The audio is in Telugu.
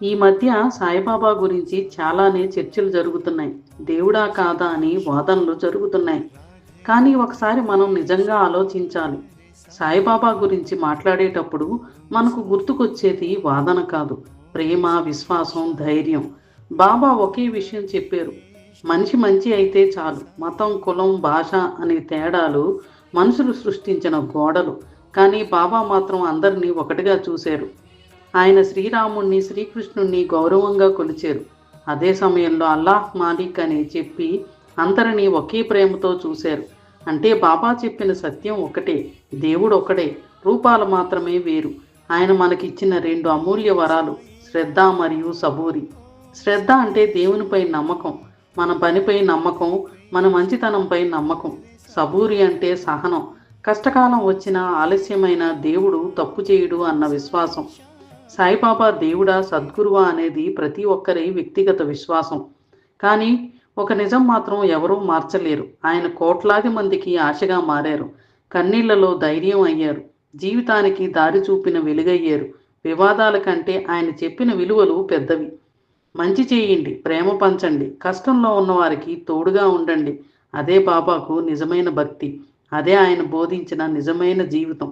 ఈ మధ్య సాయిబాబా గురించి చాలానే చర్చలు జరుగుతున్నాయి. దేవుడా కాదా అని వాదనలు జరుగుతున్నాయి. కానీ ఒకసారి మనం నిజంగా ఆలోచించాలి. సాయిబాబా గురించి మాట్లాడేటప్పుడు మనకు గుర్తుకొచ్చేది వాదన కాదు, ప్రేమ, విశ్వాసం, ధైర్యం. బాబా ఒకే విషయం చెప్పారు: మనిషి మంచి అయితే చాలు. మతం, కులం, భాష అనే తేడాలు మనుషులు సృష్టించిన గోడలు. కానీ బాబా మాత్రం అందరినీ ఒకటిగా చూశారు. ఆయన శ్రీరాముణ్ణి, శ్రీకృష్ణుణ్ణి గౌరవంగా కొలిచారు. అదే సమయంలో అల్లాహ్ మాలిక్ అని చెప్పి అందరినీ ఒకే ప్రేమతో చూశారు. అంటే బాబా చెప్పిన సత్యం ఒకటే, దేవుడు ఒకడే, రూపాలు మాత్రమే వేరు. ఆయన మనకిచ్చిన రెండు అమూల్య వరాలు: శ్రద్ధ మరియు సబూరి. శ్రద్ధ అంటే దేవునిపై నమ్మకం, మన పనిపై నమ్మకం, మన మంచితనంపై నమ్మకం. సబూరి అంటే సహనం, కష్టకాలం వచ్చినా ఆలస్యమైన దేవుడు తప్పు చేయడు అన్న విశ్వాసం. సాయిబాబా దేవుడా, సద్గురువా అనేది ప్రతి ఒక్కరి వ్యక్తిగత విశ్వాసం. కానీ ఒక నిజం మాత్రం ఎవరూ మార్చలేరు: ఆయన కోట్లాది మందికి ఆశగా మారారు, కన్నీళ్లలో ధైర్యం అయ్యారు, జీవితానికి దారి చూపిన వెలుగయ్యారు. వివాదాల కంటే ఆయన చెప్పిన విలువలు పెద్దవి. మంచి చేయండి, ప్రేమ పంచండి, కష్టంలో ఉన్నవారికి తోడుగా ఉండండి. అదే బాబాకు నిజమైన భక్తి. అదే ఆయన బోధించిన నిజమైన జీవితం.